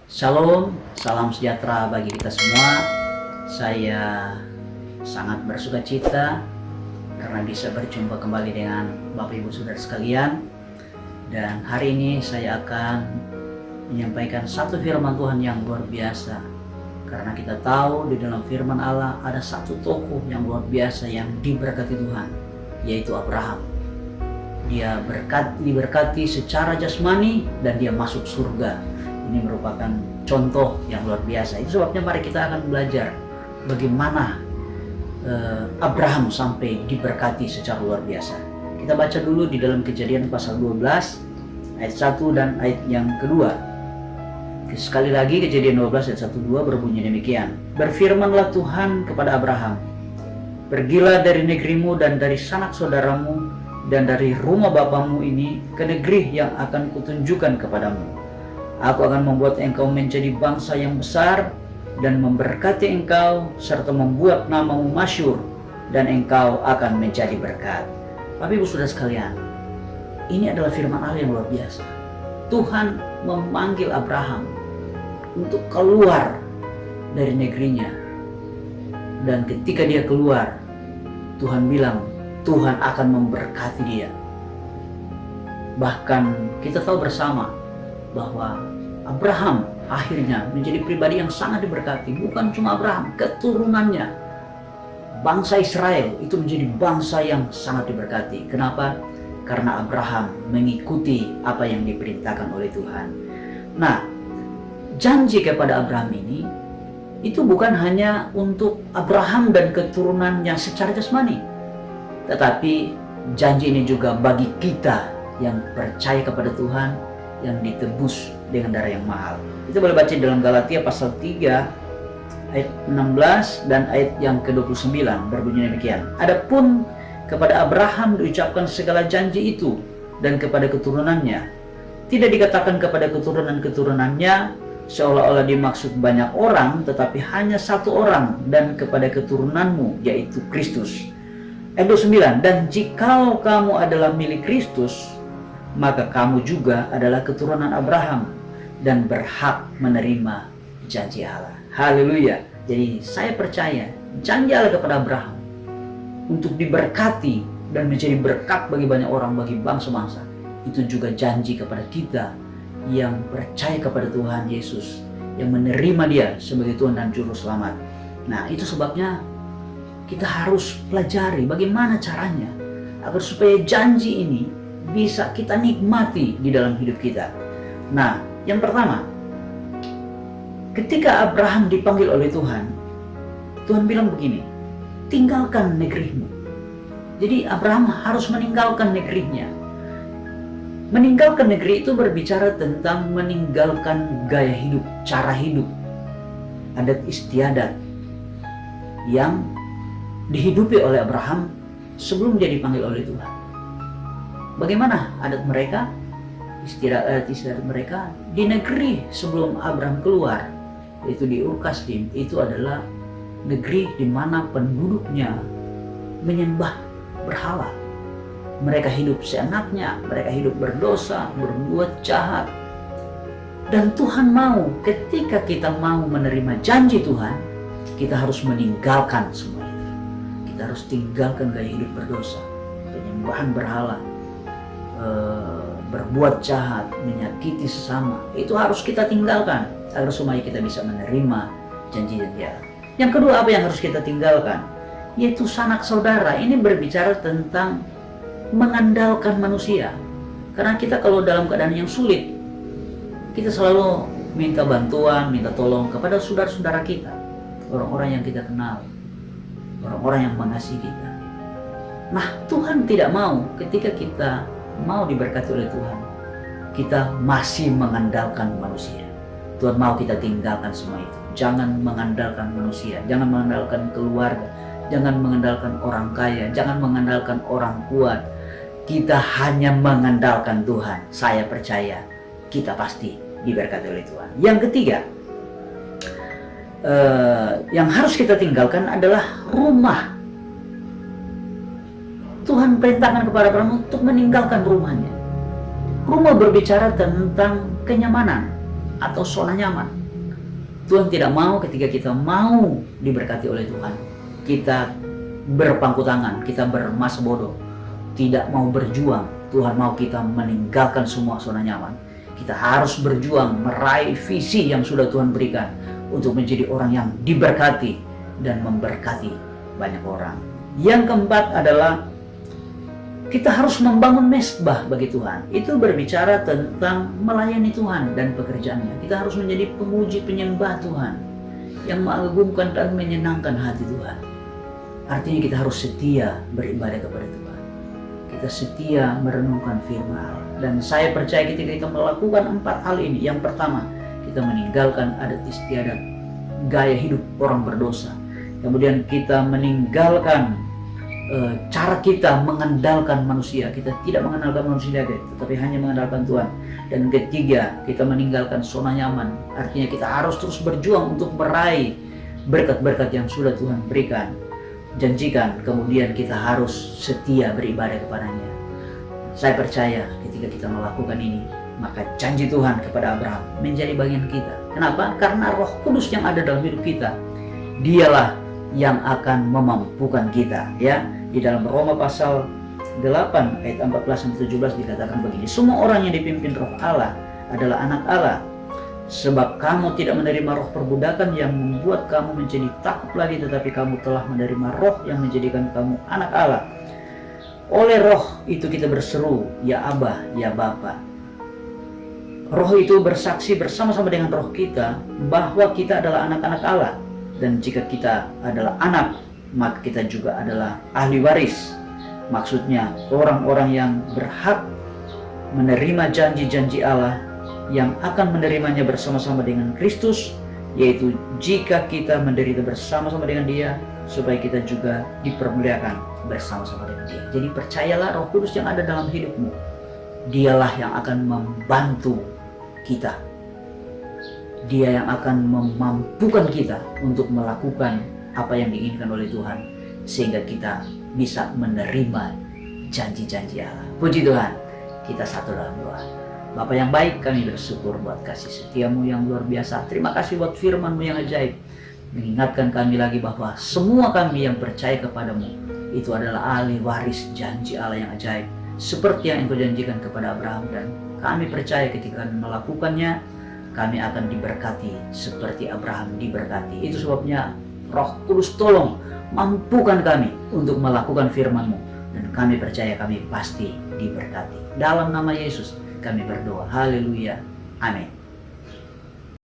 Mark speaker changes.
Speaker 1: Shalom, salam sejahtera bagi kita semua. Saya sangat bersuka cita karena bisa berjumpa kembali dengan Bapak Ibu Saudara sekalian. Dan hari ini saya akan menyampaikan satu firman Tuhan yang luar biasa. Karena kita tahu di dalam firman Allah ada satu tokoh yang luar biasa yang diberkati Tuhan, yaitu Abraham. Dia diberkati secara jasmani dan dia masuk surga. Ini merupakan contoh yang luar biasa. Itu sebabnya mari kita akan belajar bagaimana Abraham sampai diberkati secara luar biasa. Kita baca dulu di dalam Kejadian pasal 12 ayat 1 dan ayat yang kedua. Sekali lagi Kejadian 12 ayat 1-2 berbunyi demikian. Berfirmanlah Tuhan kepada Abraham, pergilah dari negerimu dan dari sanak saudaramu dan dari rumah bapamu ini ke negeri yang akan kutunjukkan kepadamu. Aku akan membuat engkau menjadi bangsa yang besar dan memberkati engkau serta membuat namamu masyhur dan engkau akan menjadi berkat. Bapak Ibu Saudara sekalian, ini adalah firman Allah yang luar biasa. Tuhan memanggil Abraham untuk keluar dari negerinya. Dan ketika dia keluar, Tuhan bilang Tuhan akan memberkati dia. Bahkan kita tahu bersama bahwa Abraham akhirnya menjadi pribadi yang sangat diberkati. Bukan cuma Abraham, keturunannya, bangsa Israel itu menjadi bangsa yang sangat diberkati. Kenapa? Karena Abraham mengikuti apa yang diperintahkan oleh Tuhan. Nah, janji kepada Abraham ini itu bukan hanya untuk Abraham dan keturunannya secara jasmani, tetapi janji ini juga bagi kita yang percaya kepada Tuhan, yang ditebus dengan darah yang mahal. Kita boleh baca dalam Galatia pasal 3 ayat 16 dan ayat yang ke-29 berbunyi demikian. Adapun kepada Abraham diucapkan segala janji itu dan kepada keturunannya. Tidak dikatakan kepada keturunan-keturunannya seolah-olah dimaksud banyak orang, tetapi hanya satu orang, dan kepada keturunanmu yaitu Kristus. Ayat 29, dan jikalau kamu adalah milik Kristus, maka kamu juga adalah keturunan Abraham dan berhak menerima janji Allah. Haleluya. Jadi saya percaya janji Allah kepada Abraham untuk diberkati dan menjadi berkat bagi banyak orang, bagi bangsa-bangsa, itu juga janji kepada kita yang percaya kepada Tuhan Yesus, yang menerima dia sebagai Tuhan dan Juru Selamat. Nah, itu sebabnya kita harus pelajari bagaimana caranya agar supaya janji ini bisa kita nikmati di dalam hidup kita. Nah, yang pertama, ketika Abraham dipanggil oleh Tuhan, Tuhan bilang begini, tinggalkan negerimu. Jadi Abraham harus meninggalkan negerinya. Meninggalkan negeri itu berbicara tentang meninggalkan gaya hidup, cara hidup, adat istiadat yang dihidupi oleh Abraham sebelum dia dipanggil oleh Tuhan. Bagaimana adat mereka, istiadat mereka di negeri sebelum Abraham keluar, yaitu di Ur Kasdim. Itu adalah negeri di mana penduduknya menyembah berhala. Mereka hidup seenaknya, mereka hidup berdosa, berbuat jahat. Dan Tuhan mau, ketika kita mau menerima janji Tuhan, kita harus meninggalkan semua itu. Kita harus tinggalkan gaya hidup berdosa, penyembahan berhala, berbuat jahat, menyakiti sesama. Itu harus kita tinggalkan agar supaya kita bisa menerima janji-janji Allah. Yang kedua, apa yang harus kita tinggalkan? Yaitu sanak saudara. Ini berbicara tentang mengandalkan manusia. Karena kita kalau dalam keadaan yang sulit, kita selalu minta bantuan, minta tolong kepada saudara-saudara kita, orang-orang yang kita kenal, orang-orang yang mengasihi kita. Nah, Tuhan tidak mau ketika kita mau diberkati oleh Tuhan, kita masih mengandalkan manusia. Tuhan mau kita tinggalkan semua itu. Jangan mengandalkan manusia, jangan mengandalkan keluarga, jangan mengandalkan orang kaya, jangan mengandalkan orang kuat. Kita hanya mengandalkan Tuhan. Saya percaya kita pasti diberkati oleh Tuhan. Yang ketiga, yang harus kita tinggalkan adalah rumah. Tuhan perintahkan kepada Abraham untuk meninggalkan rumahnya. Rumah berbicara tentang kenyamanan. atau zona nyaman. Tuhan tidak mau ketika kita mau diberkati oleh Tuhan, kita berpangku tangan, kita bermasa bodoh, tidak mau berjuang. Tuhan mau kita meninggalkan semua zona nyaman. Kita harus berjuang meraih visi yang sudah Tuhan berikan untuk menjadi orang yang diberkati dan memberkati banyak orang. Yang keempat adalah kita harus membangun mesbah bagi Tuhan. Itu berbicara tentang melayani Tuhan dan pekerjaannya. Kita harus menjadi pemuji penyembah Tuhan yang mengagumkan dan menyenangkan hati Tuhan. Artinya kita harus setia beribadah kepada Tuhan. Kita setia merenungkan firman Allah. Dan saya percaya ketika kita melakukan 4 hal ini, yang pertama, kita meninggalkan adat istiadat, gaya hidup orang berdosa. Kemudian kita meninggalkan cara kita mengandalkan manusia. Kita tidak mengandalkan manusia lagi, tetapi hanya mengandalkan Tuhan. Dan ketiga, kita meninggalkan zona nyaman. Artinya kita harus terus berjuang untuk meraih berkat-berkat yang sudah Tuhan berikan, janjikan. Kemudian kita harus setia beribadah kepadanya. Saya percaya ketika kita melakukan ini, maka janji Tuhan kepada Abraham menjadi bagian kita. Kenapa? Karena Roh Kudus yang ada dalam hidup kita, Dialah yang akan memampukan kita. Ya, di dalam Roma pasal 8 ayat 14-17 dikatakan begini: semua orang yang dipimpin Roh Allah adalah anak Allah. Sebab kamu tidak menerima roh perbudakan yang membuat kamu menjadi takut lagi, tetapi kamu telah menerima roh yang menjadikan kamu anak Allah. Oleh roh itu kita berseru, ya Abba, ya Bapa. Roh itu bersaksi bersama-sama dengan roh kita bahwa kita adalah anak-anak Allah. Dan jika kita adalah anak, maka kita juga adalah ahli waris. Maksudnya orang-orang yang berhak menerima janji-janji Allah, yang akan menerimanya bersama-sama dengan Kristus, yaitu jika kita menderita bersama-sama dengan Dia, supaya kita juga dipermuliakan bersama-sama dengan Dia. Jadi percayalah Roh Kudus yang ada dalam hidupmu, Dialah yang akan membantu kita. Dia yang akan memampukan kita untuk melakukan apa yang diinginkan oleh Tuhan, sehingga kita bisa menerima janji-janji Allah. Puji Tuhan, kita satu dalam doa. Bapa yang baik, kami bersyukur buat kasih setiamu yang luar biasa. Terima kasih buat firman-Mu yang ajaib, mengingatkan kami lagi bahwa semua kami yang percaya kepadamu itu adalah ahli waris janji Allah yang ajaib, seperti yang Engkau janjikan kepada Abraham. Dan kami percaya ketika kami melakukannya, kami akan diberkati seperti Abraham diberkati. Itu sebabnya Roh Kudus tolong mampukan kami untuk melakukan firman-Mu, dan kami percaya kami pasti diberkati. Dalam nama Yesus kami berdoa. Haleluya. Amin.